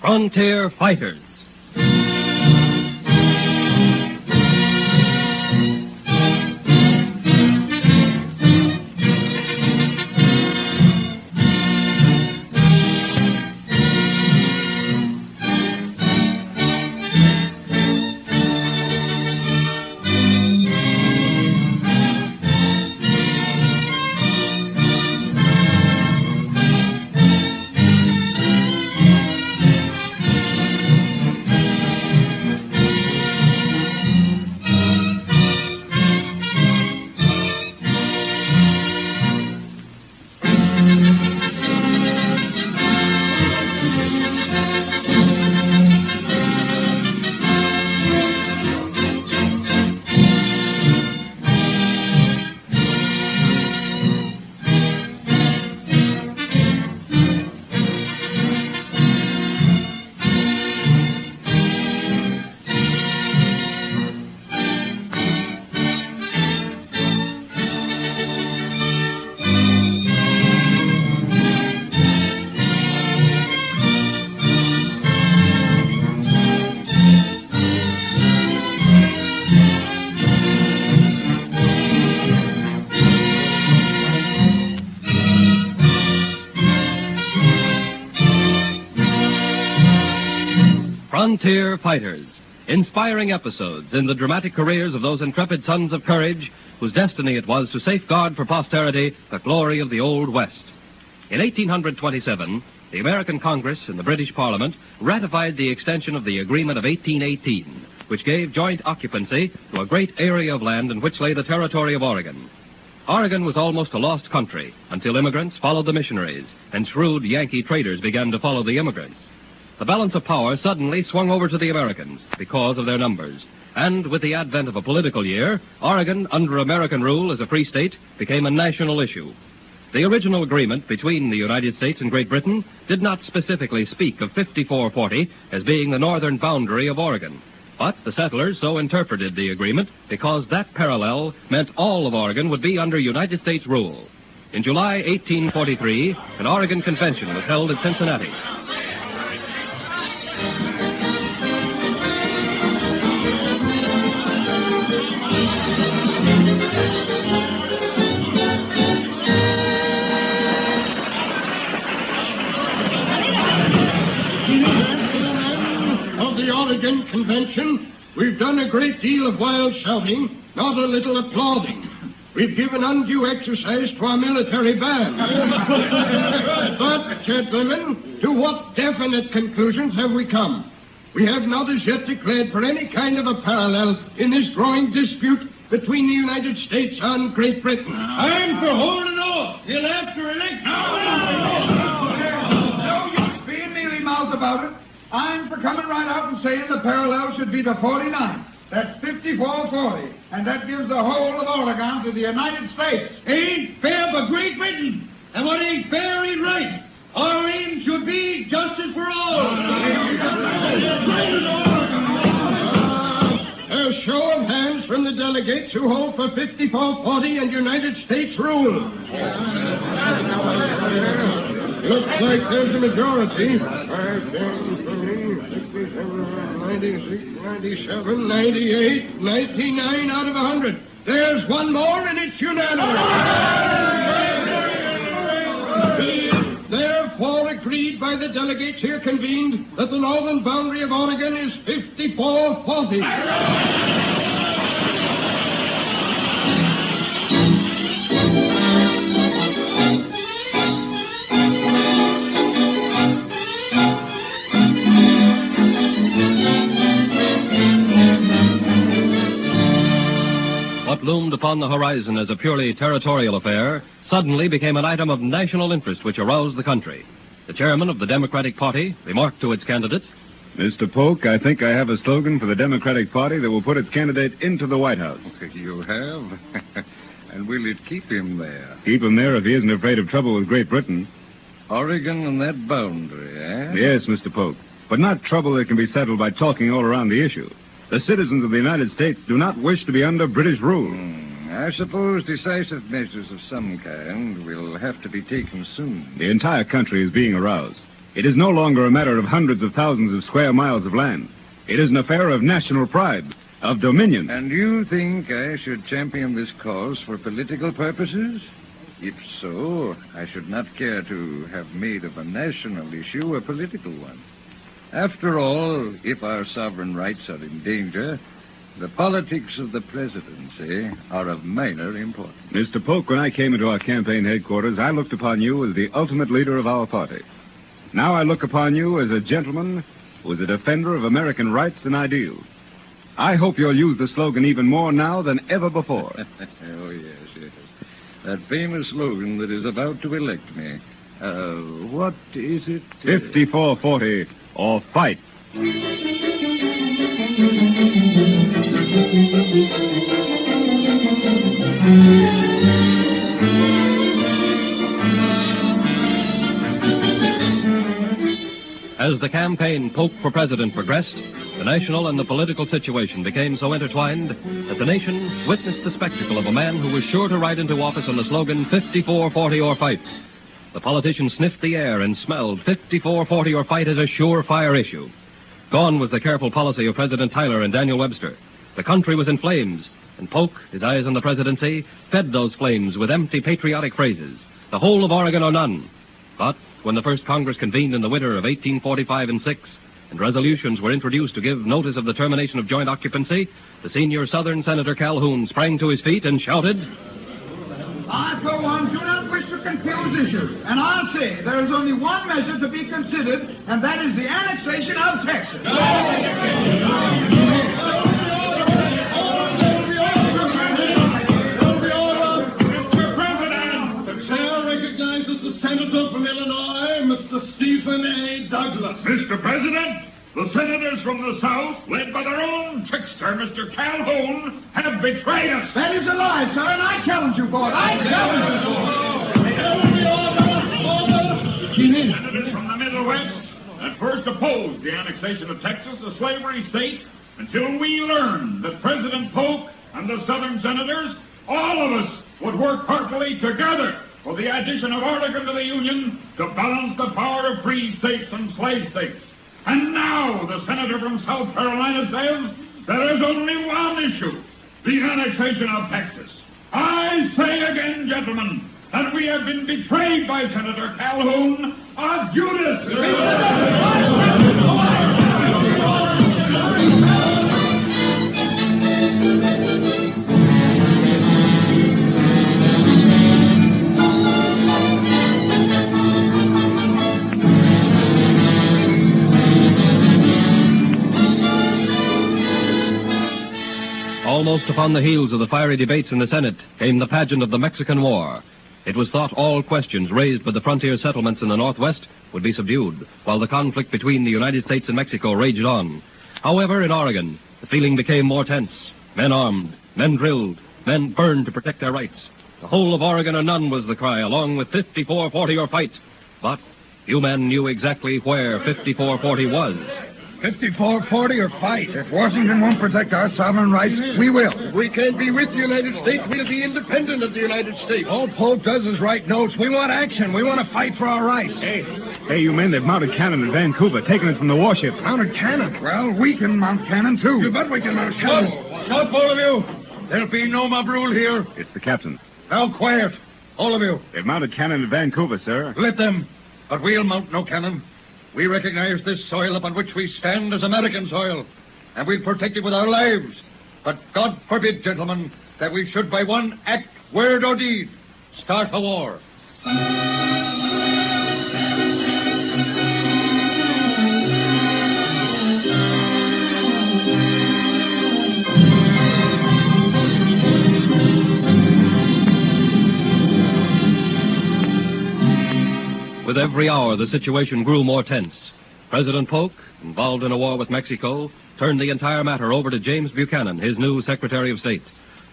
Frontier Fighters. Frontier Fighters, inspiring episodes in the dramatic careers of those intrepid sons of courage whose destiny it was to safeguard for posterity the glory of the Old West. In 1827, the American Congress and the British Parliament ratified the extension of the Agreement of 1818, which gave joint occupancy to a great area of land in which lay the territory of Oregon. Oregon was almost a lost country until immigrants followed the missionaries and shrewd Yankee traders began to follow the immigrants. The balance of power suddenly swung over to the Americans because of their numbers. And with the advent of a political year, Oregon, under American rule as a free state, became a national issue. The original agreement between the United States and Great Britain did not specifically speak of 5440 as being the northern boundary of Oregon. But the settlers so interpreted the agreement because that parallel meant all of Oregon would be under United States rule. In July 1843, an Oregon convention was held at Cincinnati. Oregon Convention, we've done a great deal of wild shouting, not a little applauding. We've given undue exercise to our military band. But, gentlemen, to what definite conclusions have we come? We have not as yet declared for any kind of a parallel in this growing dispute between the United States and Great Britain. I'm for holding off till after election. No use being mealy-mouthed about it. I'm for coming right out and saying the parallel should be the 49. That's 5440. And that gives the whole of Oregon to the United States. Ain't fair for Great Britain. And what ain't fair ain't right. Our aim should be justice for all. A show of hands from the delegates who hold for 5440 and United States rule. Looks like there's a majority. 5, 10, 20, 67, 96, 97, 98, 99 out of 100. There's one more and it's unanimous. Therefore agreed by the delegates here convened that the northern boundary of Oregon is 5440. What loomed upon the horizon as a purely territorial affair suddenly became an item of national interest which aroused the country. The chairman of the Democratic Party remarked to its candidate, Mr. Polk, I think I have a slogan for the Democratic Party that will put its candidate into the White House. You have? And will it keep him there? Keep him there if he isn't afraid of trouble with Great Britain. Oregon and that boundary, eh? Yes, Mr. Polk. But not trouble that can be settled by talking all around the issue. The citizens of the United States do not wish to be under British rule. I suppose decisive measures of some kind will have to be taken soon. The entire country is being aroused. It is no longer a matter of hundreds of thousands of square miles of land. It is an affair of national pride, of dominion. And you think I should champion this cause for political purposes? If so, I should not care to have made of a national issue a political one. After all, if our sovereign rights are in danger, the politics of the presidency are of minor importance. Mr. Polk, when I came into our campaign headquarters, I looked upon you as the ultimate leader of our party. Now I look upon you as a gentleman who is a defender of American rights and ideals. I hope you'll use the slogan even more now than ever before. Oh, yes. That famous slogan that is about to elect me. What is it? 54-40 or fight. As the campaign Polk for President progressed, the national and the political situation became so intertwined that the nation witnessed the spectacle of a man who was sure to ride into office on the slogan 54-40 or fight. The politicians sniffed the air and smelled 54-40 or fight as a surefire issue. Gone was the careful policy of President Tyler and Daniel Webster. The country was in flames, and Polk, his eyes on the presidency, fed those flames with empty patriotic phrases. The whole of Oregon or none. But when the first Congress convened in the winter of 1845 and 6, and resolutions were introduced to give notice of the termination of joint occupancy, the senior Southern Senator Calhoun sprang to his feet and shouted, I, for one, do not wish to confuse issues. And I'll say there is only one measure to be considered, and that is the annexation of Texas. Mr. President, the chair recognizes the senator from Illinois, Mr. Stephen A. Douglas. Mr. President, the senators from the South, led by their own trickster, Mr. Calhoun, have betrayed us. That is a lie, sir, and I challenge you for it. I challenge you for it. The senators from the Middle West at first opposed the annexation of Texas, a slavery state, until we learned that President Polk and the Southern senators, all of us, would work heartily together for the addition of Oregon to the Union to balance the power of free states and slave states. And now the senator from South Carolina says there is only one issue, the annexation of Texas. I say again, gentlemen, that we have been betrayed by Senator Calhoun, a Judas. Almost upon the heels of the fiery debates in the Senate came the pageant of the Mexican War. It was thought all questions raised by the frontier settlements in the Northwest would be subdued, while the conflict between the United States and Mexico raged on. However, in Oregon, the feeling became more tense. Men armed, men drilled, men burned to protect their rights. The whole of Oregon or none was the cry, along with 54-40 or fight. But few men knew exactly where 54-40 was. 54-40 or fight. If Washington won't protect our sovereign rights, we will. If we can't be with the United States, we'll be independent of the United States. All Polk does is write notes. We want action. We want to fight for our rights. Hey, you men, they've mounted cannon at Vancouver, taking it from the warship. Mounted cannon? Well, we can mount cannon, too. You bet we can mount cannon. Stop, all of you. There'll be no mob rule here. It's the captain. Now, quiet. All of you. They've mounted cannon at Vancouver, sir. Let them. But we'll mount no cannon. We recognize this soil upon which we stand as American soil, and we'll protect it with our lives. But God forbid, gentlemen, that we should by one act, word, or deed start a war. With every hour, the situation grew more tense. President Polk, involved in a war with Mexico, turned the entire matter over to James Buchanan, his new Secretary of State.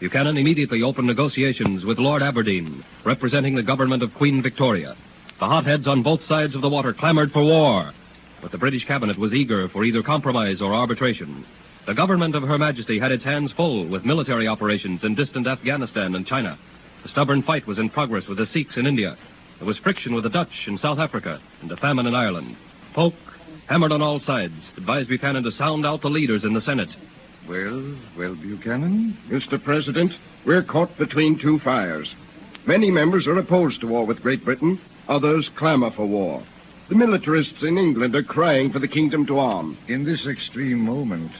Buchanan immediately opened negotiations with Lord Aberdeen, representing the government of Queen Victoria. The hotheads on both sides of the water clamored for war, but the British cabinet was eager for either compromise or arbitration. The government of Her Majesty had its hands full with military operations in distant Afghanistan and China. A stubborn fight was in progress with the Sikhs in India. There was friction with the Dutch in South Africa and a famine in Ireland. Polk, hammered on all sides, advised Buchanan to sound out the leaders in the Senate. Well, Buchanan? Mr. President, we're caught between two fires. Many members are opposed to war with Great Britain. Others clamor for war. The militarists in England are crying for the kingdom to arm. In this extreme moment,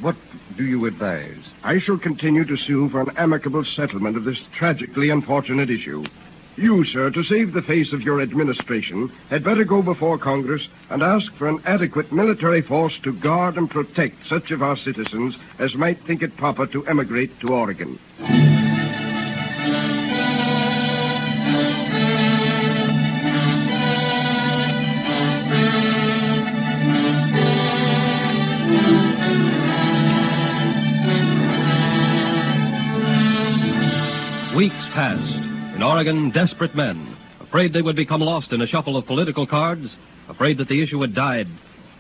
what do you advise? I shall continue to sue for an amicable settlement of this tragically unfortunate issue. You, sir, to save the face of your administration, had better go before Congress and ask for an adequate military force to guard and protect such of our citizens as might think it proper to emigrate to Oregon. Weeks passed. In Oregon, desperate men, afraid they would become lost in a shuffle of political cards, afraid that the issue had died,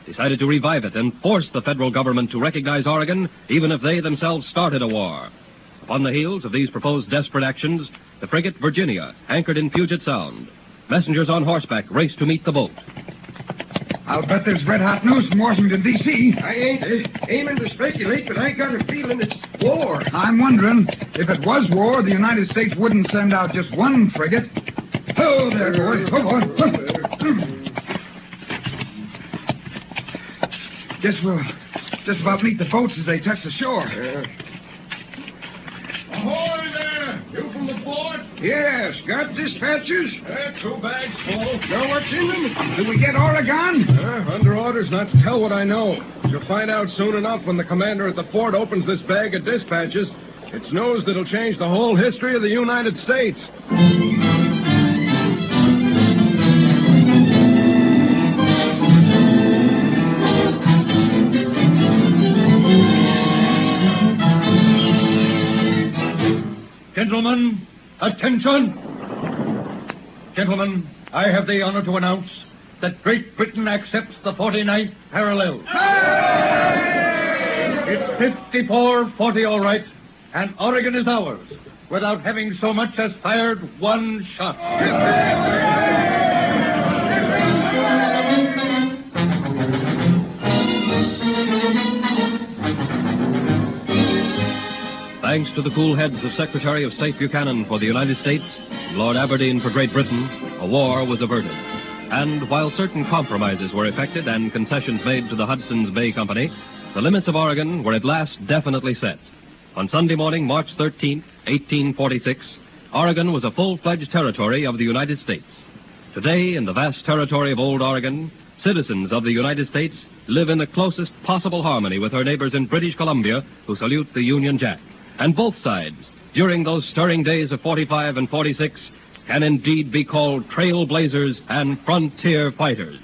decided to revive it and force the federal government to recognize Oregon, even if they themselves started a war. Upon the heels of these proposed desperate actions, the frigate Virginia anchored in Puget Sound. Messengers on horseback raced to meet the boat. I'll bet there's red-hot news from Washington, D.C. I ain't aiming to speculate, but I got a feeling it's war. I'm wondering, if it was war, the United States wouldn't send out just one frigate. Oh, there, boy. Oh, boy. Guess we'll just about meet the boats as they touch the shore. Ahoy there! You from the fort? Yes, got dispatches? 2 bags full. Know what's in them? Do we get Oregon? Under orders not to tell what I know. You'll find out soon enough when the commander at the fort opens this bag of dispatches. It's news that'll change the whole history of the United States. Gentlemen, attention! Gentlemen, I have the honor to announce that Great Britain accepts the 49th parallel. It's 54-40 all right, and Oregon is ours, without having so much as fired one shot. Thanks to the cool heads of Secretary of State Buchanan for the United States and Lord Aberdeen for Great Britain, a war was averted. And while certain compromises were effected and concessions made to the Hudson's Bay Company, the limits of Oregon were at last definitely set. On Sunday morning, March 13, 1846, Oregon was a full-fledged territory of the United States. Today, in the vast territory of Old Oregon, citizens of the United States live in the closest possible harmony with their neighbors in British Columbia who salute the Union Jack. And both sides, during those stirring days of 45 and 46, can indeed be called trailblazers and frontier fighters.